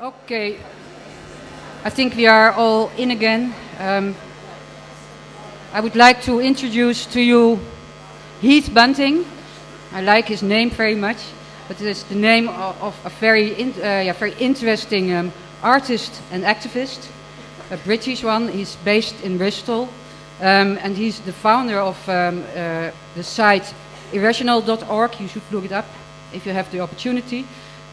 Okay, I think we are all in again. I would like to introduce to you Heath Bunting. I like his name very much, but it is the name of a very interesting artist and activist, a British one. He's based in Bristol, and he's the founder of the site irrational.org. You should look it up if you have the opportunity.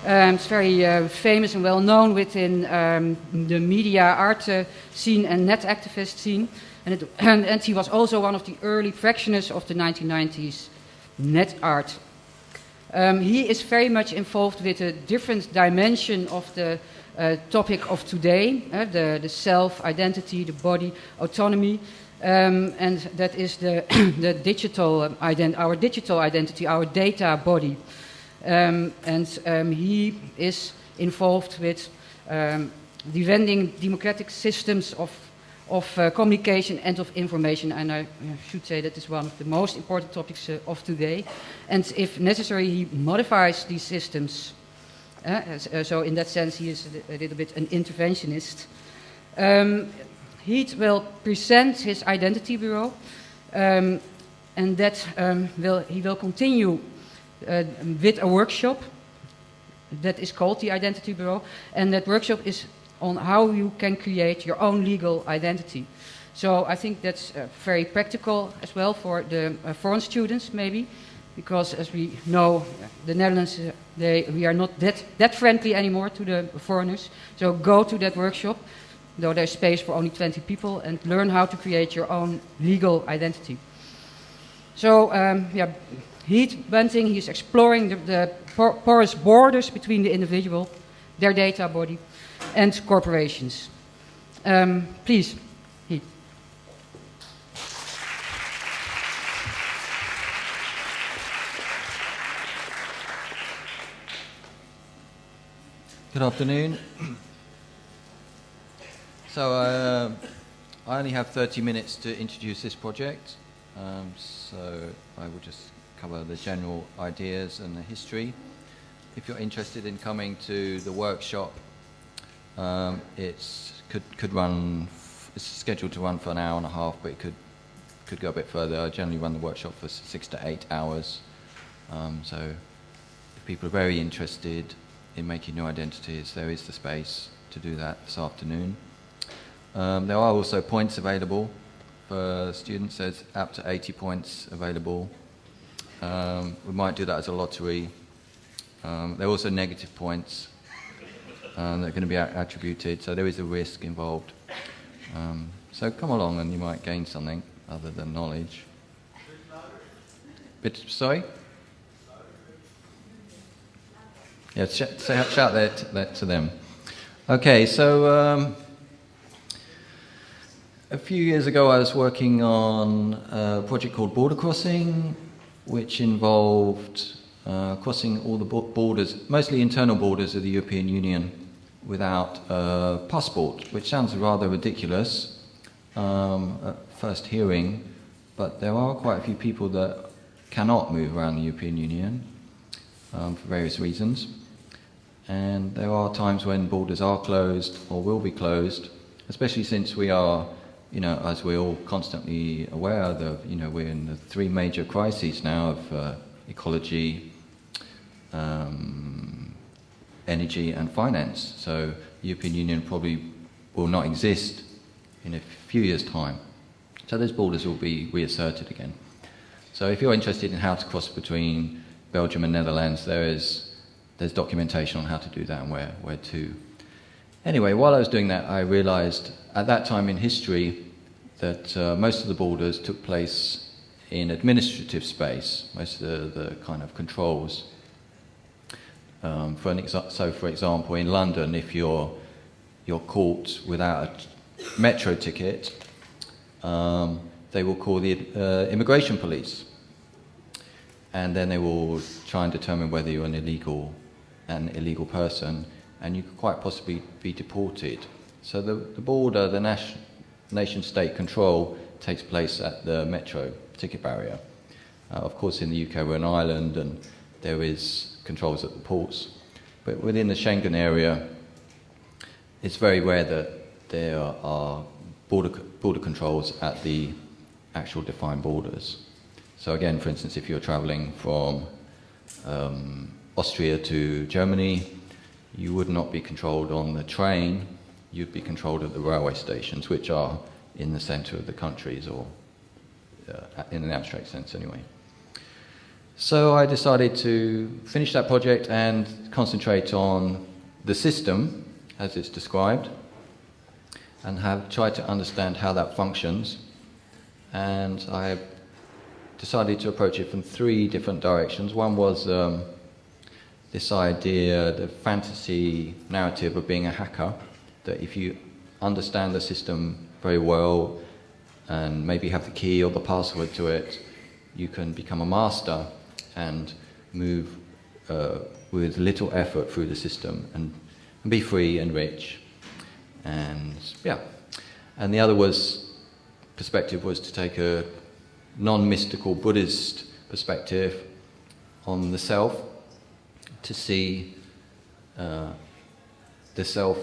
It's very famous and well known within the media art scene and net activist scene. And he was also one of the early practitioners of the 1990s net art. He is very much involved with a different dimension of the topic of today, the self, identity, the body, autonomy, and that is the our digital identity, our data body. He is involved with defending democratic systems of communication and of information, and I should say that is one of the most important topics of today. And if necessary, he modifies these systems. So in that sense, he is a little bit an interventionist. He will present his identity bureau, and that he will continue with a workshop that is called the Identity Bureau, and that workshop is on how you can create your own legal identity. So I think that's very practical as well for the foreign students, maybe, because as we know, the Netherlands, we are not that friendly anymore to the foreigners. So go to that workshop, though there's space for only 20 people, and learn how to create your own legal identity. So Heath Bunting, he's exploring the porous borders between the individual, their data body, and corporations. Please, Heath. Good afternoon. So I only have 30 minutes to introduce this project, so I will just cover the general ideas and the history. If you're interested in coming to the workshop, it's scheduled to run for an hour and a half, but it could go a bit further. I generally run the workshop for 6 to 8 hours. So if people are very interested in making new identities, there is the space to do that this afternoon. There are also points available for students. There's up to 80 points available. We might do that as a lottery. There are also negative points that are going to be attributed, so there is a risk involved. So come along and you might gain something other than knowledge. Sorry? Yeah, shout that to them. Okay, so a few years ago I was working on a project called Border Crossing, which involved crossing all the borders, mostly internal borders of the European Union, without a passport, which sounds rather ridiculous at first hearing, but there are quite a few people that cannot move around the European Union for various reasons. And there are times when borders are closed or will be closed, especially since we are, as we're all constantly aware of, we're in the 3 major crises now of ecology, energy and finance. So the European Union probably will not exist in a few years' time. So those borders will be reasserted again. So if you're interested in how to cross between Belgium and Netherlands, there's documentation on how to do that and where to. Anyway, while I was doing that, I realized at that time in history that most of the borders took place in administrative space, most of the kind of controls. For example, in London, if you're caught without a metro ticket, they will call the immigration police, and then they will try and determine whether you're an illegal person, and you could quite possibly be deported. So the border, the nation-state control takes place at the metro ticket barrier. Of course, in the UK we're an island and there is controls at the ports. But within the Schengen area, it's very rare that there are border controls at the actual defined borders. So again, for instance, if you're traveling from Austria to Germany, you would not be controlled on the train, you'd be controlled at the railway stations, which are in the center of the countries, or in an abstract sense anyway. So I decided to finish that project and concentrate on the system as it's described, and have tried to understand how that functions. And I decided to approach it from 3 different directions. One was this idea, the fantasy narrative of being a hacker, that if you understand the system very well and maybe have the key or the password to it, you can become a master and move with little effort through the system and be free and rich. And yeah, and the other perspective was to take a non-mystical Buddhist perspective on the self, to see the self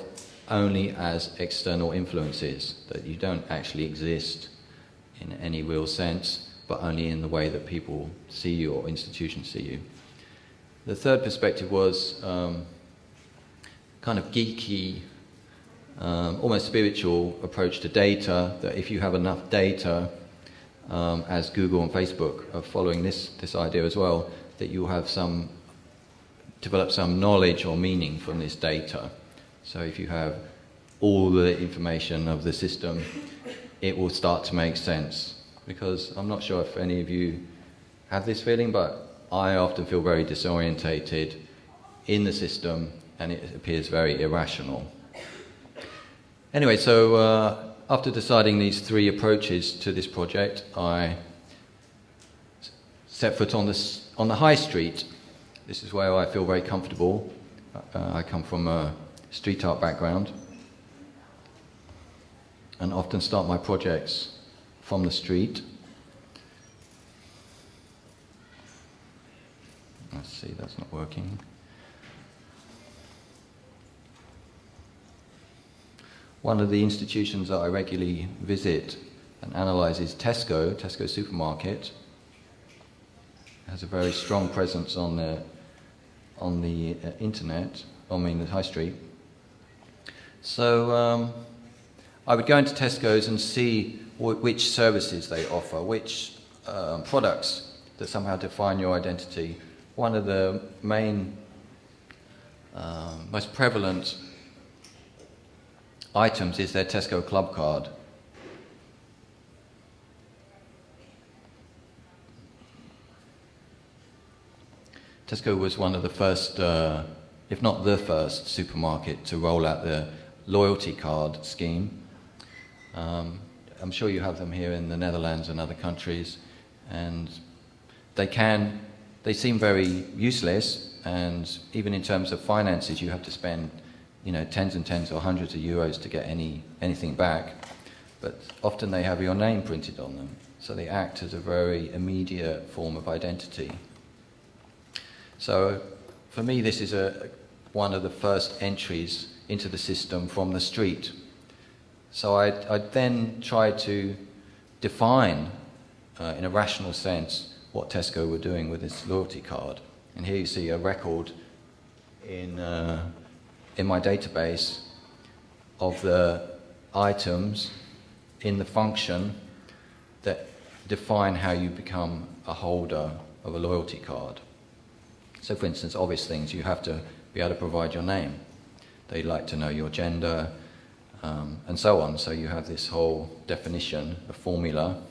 only as external influences, that you don't actually exist in any real sense, but only in the way that people see you or institutions see you. The third perspective was kind of geeky, almost spiritual approach to data, that if you have enough data, as Google and Facebook are following this idea as well, that you have develop some knowledge or meaning from this data. So if you have all the information of the system, it will start to make sense. Because I'm not sure if any of you have this feeling, but I often feel very disorientated in the system, and it appears very irrational. Anyway, so after deciding these 3 approaches to this project, I set foot on the high street. This is where I feel very comfortable. I come from a street art background and often start my projects from the street. Let's see, that's not working. One of the institutions that I regularly visit and analyse is Tesco supermarket. It has a very strong presence on the internet, the high street. So I would go into Tesco's and see which services they offer, which products that somehow define your identity. One of the main, most prevalent items is their Tesco Club card. Tesco was one of the first, if not the first, supermarket to roll out the loyalty card scheme. I'm sure you have them here in the Netherlands and other countries, and they seem very useless, and even in terms of finances, you have to spend, tens and tens or hundreds of euros to get anything back. But often they have your name printed on them, so they act as a very immediate form of identity. So for me, this is one of the first entries into the system from the street. So I then tried to define, in a rational sense, what Tesco were doing with this loyalty card. And here you see a record in my database of the items in the function that define how you become a holder of a loyalty card. So for instance, obvious things, you have to be able to provide your name. They like to know your gender, and so on. So you have this whole definition, a formula.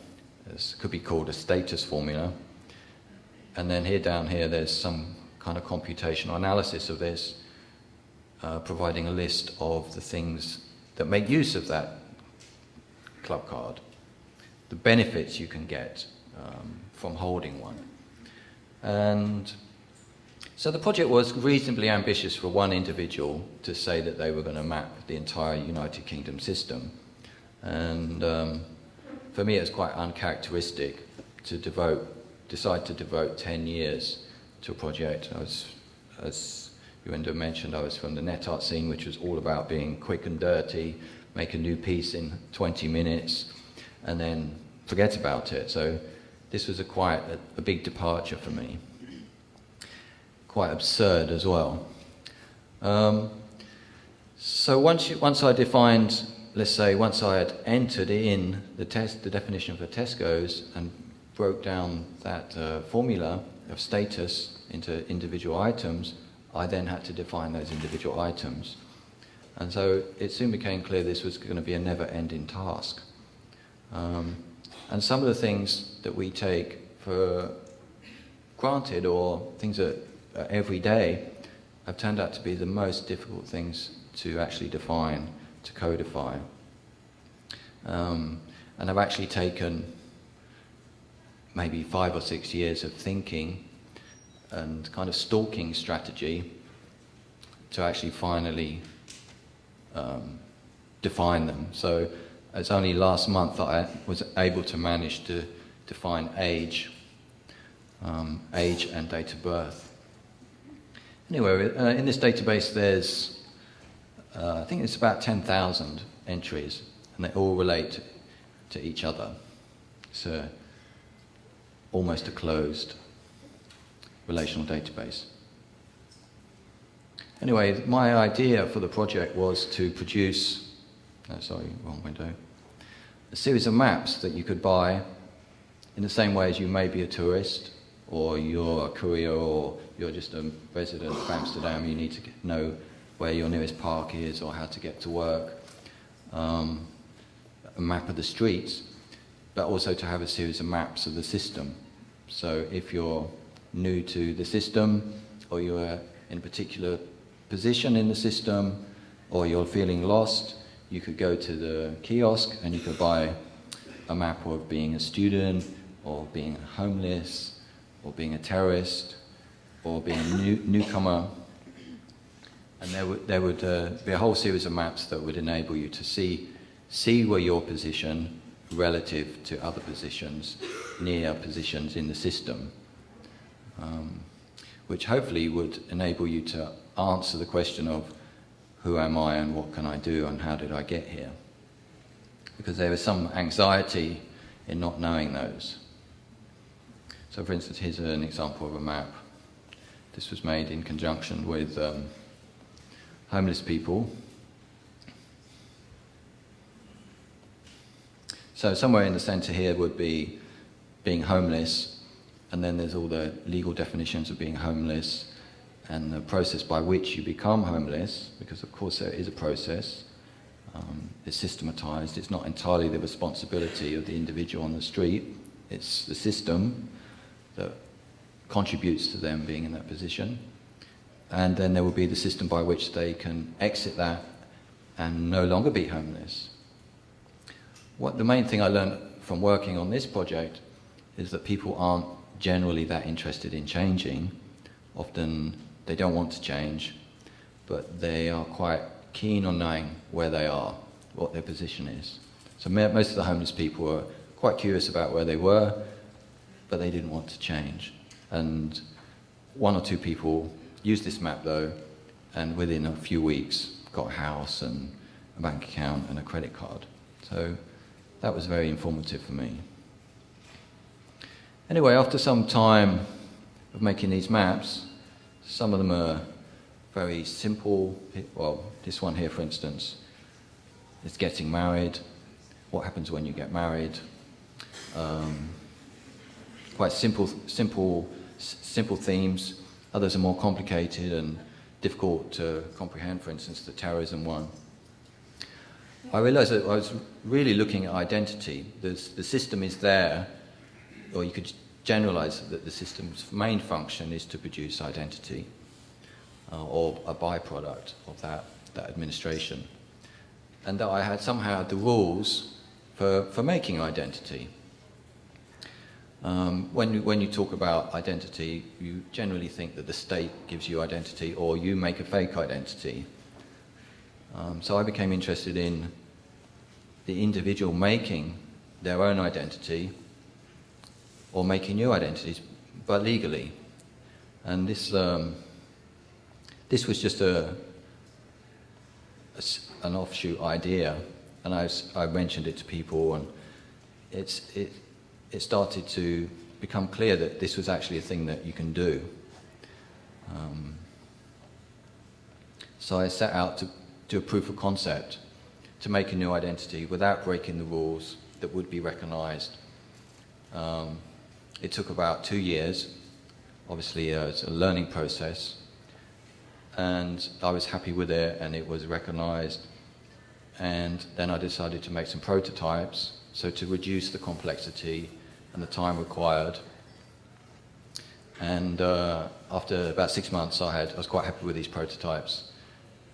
This could be called a status formula. And then down here, there's some kind of computational analysis of this, providing a list of the things that make use of that club card, the benefits you can get from holding one. And so the project was reasonably ambitious for one individual to say that they were going to map the entire United Kingdom system. And for me, it was quite uncharacteristic to decide to devote 10 years to a project. I was Jorinde mentioned I was from the net art scene, which was all about being quick and dirty, make a new piece in 20 minutes, and then forget about it. So this was quite a big departure for me. Quite absurd as well. So once I defined, let's say, once I had entered in the definition for Tesco's and broke down that formula of status into individual items, I then had to define those individual items. And so it soon became clear this was going to be a never-ending task. And some of the things that we take for granted, or things that are every day, have turned out to be the most difficult things to actually define, to codify. And I've actually taken maybe 5 or 6 years of thinking and kind of stalking strategy to actually finally define them. So it's only last month that I was able to manage to define age and date of birth. Anyway, in this database there's, I think it's about 10,000 entries, and they all relate to each other. It's almost a closed relational database. Anyway, my idea for the project was to produce, wrong window, a series of maps that you could buy in the same way as you may be a tourist, or you're a courier, or you're just a resident of Amsterdam, you need to know where your nearest park is or how to get to work, a map of the streets, but also to have a series of maps of the system. So if you're new to the system, or you're in a particular position in the system, or you're feeling lost, you could go to the kiosk and you could buy a map of being a student, or being homeless, or being a terrorist, or being a newcomer. And there would be a whole series of maps that would enable you to see where your position relative to other positions, near positions in the system, which hopefully would enable you to answer the question of who am I and what can I do and how did I get here? Because there is some anxiety in not knowing those. So for instance, here's an example of a map. This was made in conjunction with homeless people. So somewhere in the centre here would be being homeless, and then there's all the legal definitions of being homeless and the process by which you become homeless, because of course there is a process. It's systematised. It's not entirely the responsibility of the individual on the street. It's the system that contributes to them being in that position. And then there will be the system by which they can exit that and no longer be homeless. The main thing I learned from working on this project is that people aren't generally that interested in changing. Often they don't want to change, but they are quite keen on knowing where they are, what their position is. So most of the homeless people were quite curious about where they were, but they didn't want to change. And 1 or 2 people used this map though, and within a few weeks got a house and a bank account and a credit card. So that was very informative for me. Anyway, after some time of making these maps, some of them are very simple. Well, this one here, for instance, is getting married. What happens when you get married? Quite simple themes. Others are more complicated and difficult to comprehend. For instance, the terrorism one. I realised that I was really looking at identity. The system is there, or you could generalise that the system's main function is to produce identity, or a byproduct of that administration. And that I had somehow had the rules for making identity. When you talk about identity, you generally think that the state gives you identity, or you make a fake identity. So I became interested in the individual making their own identity, or making new identities, but legally. And this this was just an offshoot idea, and I mentioned it to people, and it started to become clear that this was actually a thing that you can do. So I set out to do a proof of concept, to make a new identity without breaking the rules that would be recognized. It took about 2 years. Obviously, it's a learning process. And I was happy with it, and it was recognized. And then I decided to make some prototypes, so to reduce the complexity and the time required. And after about 6 months, I was quite happy with these prototypes.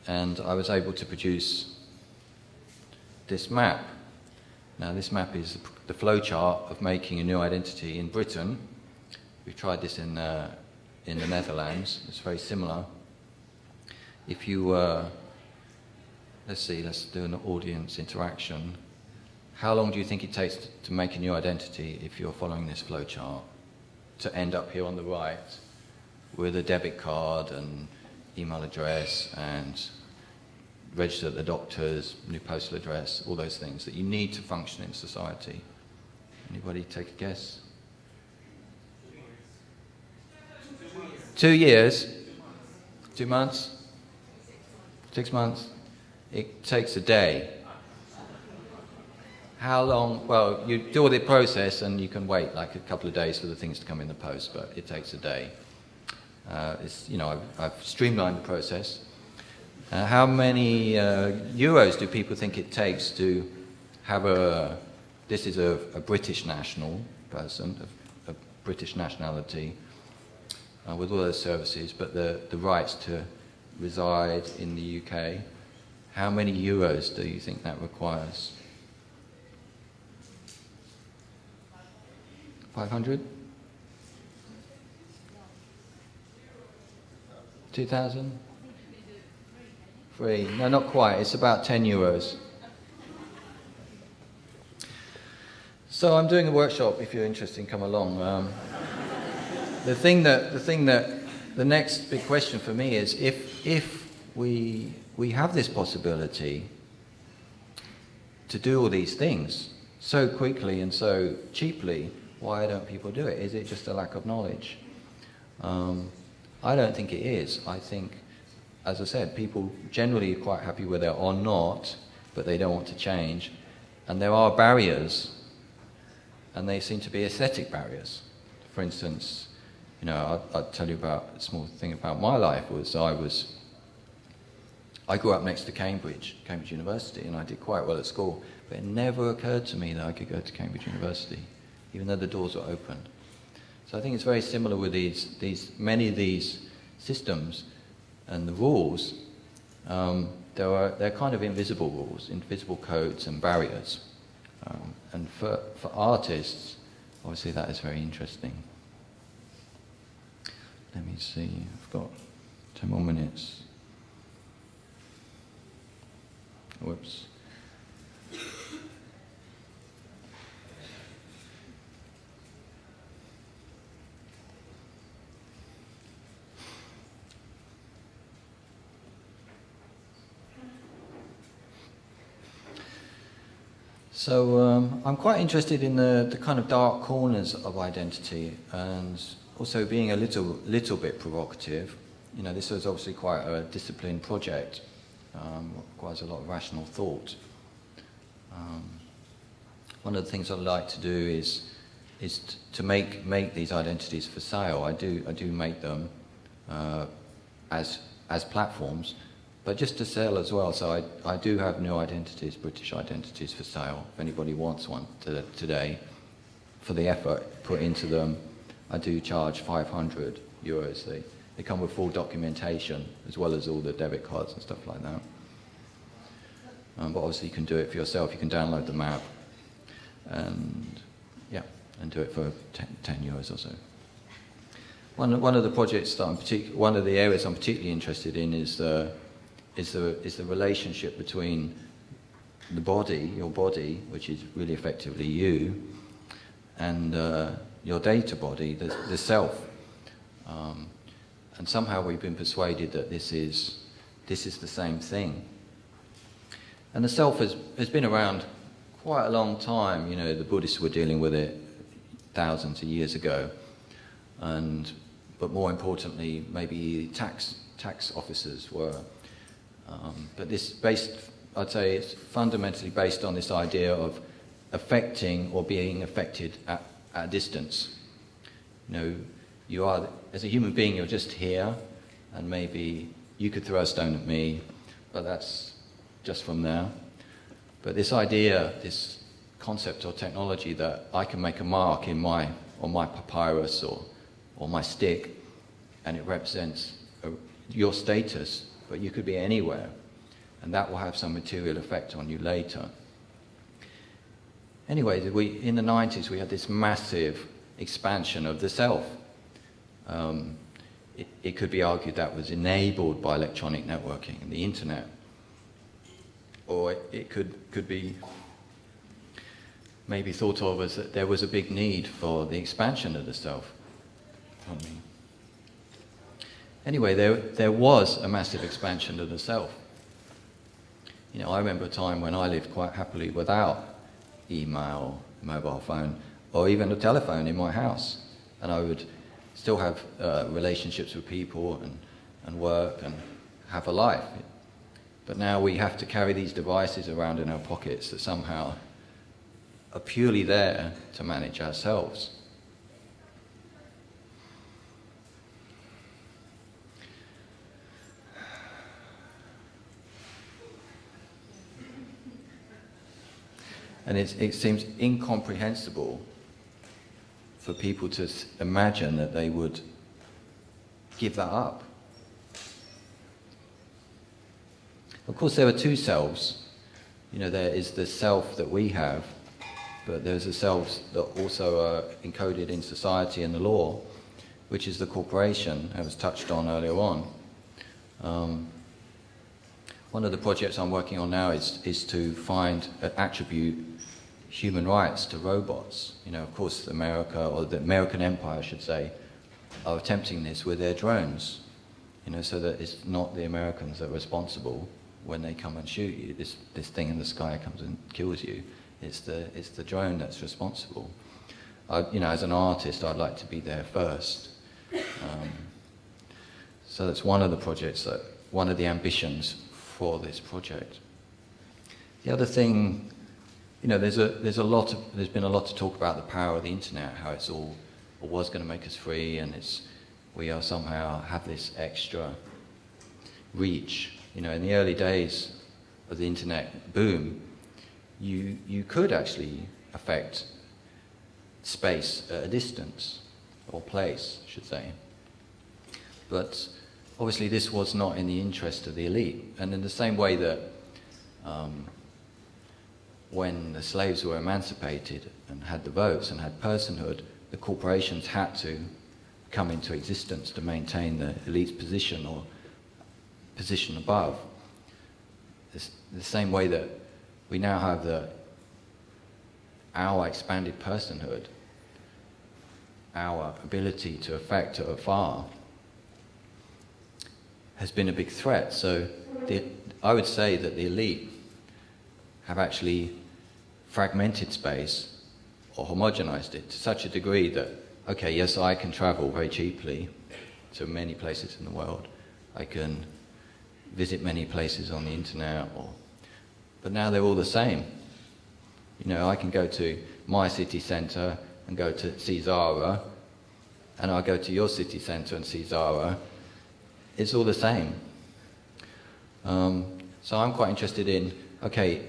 And I was able to produce this map. Now, this map is the flowchart of making a new identity in Britain. We've tried this in the Netherlands. It's very similar. If you, let's do an audience interaction. How long do you think it takes to make a new identity if you're following this flowchart? To end up here on the right with a debit card and email address and register at the doctor's, new postal address, all those things that you need to function in society. Anybody take a guess? 2 years? 2 months? 6 months? It takes a day. How long? Well, you do all the process and you can wait like a couple of days for the things to come in the post, but it takes a day. I've streamlined the process. How many euros do people think it takes to have this is a British national person, a British nationality, with all those services, but the rights to reside in the UK. How many euros do you think that requires? 500? 2,000? Free? No, not quite. It's about 10 euros. So I'm doing a workshop. If you're interested, come along. The next big question for me is if we have this possibility to do all these things so quickly and so cheaply, why don't people do it? Is it just a lack of knowledge? I don't think it is. I think, as I said, people generally are quite happy with it or not, but they don't want to change. And there are barriers, and they seem to be aesthetic barriers. For instance, I'll tell you about a small thing about my life. I grew up next to Cambridge University, and I did quite well at school, but it never occurred to me that I could go to Cambridge University, even though the doors were open. So I think it's very similar with many of these systems and the rules. They're kind of invisible rules, invisible codes and barriers. And for artists, obviously that is very interesting. Let me see, I've got 10 more minutes. Whoops. So I'm quite interested in the kind of dark corners of identity, and also being a little bit provocative. This was obviously quite a disciplined project, requires a lot of rational thought. One of the things I like to do is to make these identities for sale. I do make them as platforms, but just to sell as well. So I do have new identities, British identities for sale. If anybody wants one today, for the effort put into them, I do charge 500 euros. They come with full documentation, as well as all the debit cards and stuff like that. But obviously you can do it for yourself. You can download the map and do it for 10 euros or so. One of the projects that one of the areas I'm particularly interested in is the relationship between the body, your body, which is really effectively you, and your data body, the self. And somehow we've been persuaded that this is the same thing. And the self has been around quite a long time. You know, the Buddhists were dealing with it thousands of years ago. But more importantly, maybe tax officers were. But I'd say it's fundamentally based on this idea of affecting or being affected at a distance. You know, you are, as a human being, you're just here, and maybe you could throw a stone at me, but that's just from there. But this idea, this concept or technology that I can make a mark on my papyrus or my stick, and it represents your status, but you could be anywhere, and that will have some material effect on you later. Anyway, in the 90s we had this massive expansion of the self. It could be argued that was enabled by electronic networking and the internet, or it could be maybe thought of as that there was a big need for the expansion of the self. Anyway, there was a massive expansion of the self. You know, I remember a time when I lived quite happily without email, mobile phone, or even a telephone in my house, and I would still have relationships with people and work and have a life. But now we have to carry these devices around in our pockets that somehow are purely there to manage ourselves. And it seems incomprehensible for people to imagine that they would give that up. Of course, there are two selves. You know, there is the self that we have, but there's the selves that also are encoded in society and the law, which is the corporation, that was touched on earlier on. One of the projects I'm working on now is to find an attribute human rights to robots. You know, of course, America, or the American Empire, I should say, are attempting this with their drones. You know, so that it's not the Americans that are responsible when they come and shoot you. This thing in the sky comes and kills you. It's the drone that's responsible. You know, as an artist, I'd like to be there first. So that's one of the projects, one of the ambitions for this project. The other thing, you know, there's been a lot of talk about the power of the internet, how it's all or was going to make us free, and we are somehow have this extra reach. You know, in the early days of the internet boom, you could actually affect space at a distance, or place, I should say. But obviously this was not in the interest of the elite. And in the same way that when the slaves were emancipated and had the votes and had personhood, the corporations had to come into existence to maintain the elite's position or position above. The same way that we now have our expanded personhood, our ability to affect afar, has been a big threat. So I would say that the elite have actually fragmented space or homogenized it to such a degree that, okay, yes, I can travel very cheaply to many places in the world. I can visit many places on the internet, but now they're all the same. You know, I can go to my city centre and go to see Zara, and I'll go to your city centre and see Zara. It's all the same. So I'm quite interested in, okay,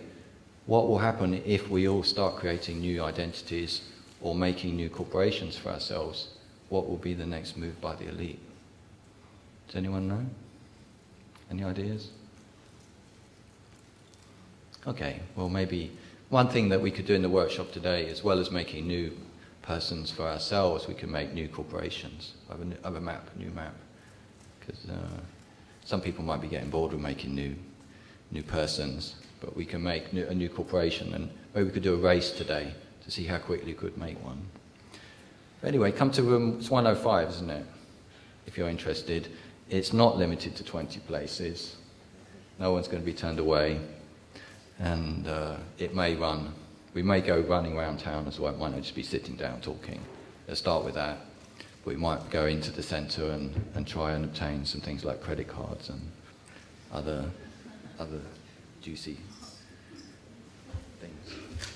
what will happen if we all start creating new identities or making new corporations for ourselves? What will be the next move by the elite? Does anyone know? Any ideas? Okay, well, maybe one thing that we could do in the workshop today, as well as making new persons for ourselves, we can make new corporations. I have a new map. Because some people might be getting bored with making new persons, but we can make a new corporation, and maybe we could do a race today to see how quickly we could make one. But anyway, come to room, it's 105, isn't it? if you're interested. It's not limited to 20 places. No one's going to be turned away. And it may run. We may go running around town as well. It might not just be sitting down talking. Let's start with that. But we might go into the centre and try and obtain some things like credit cards and other juicy things.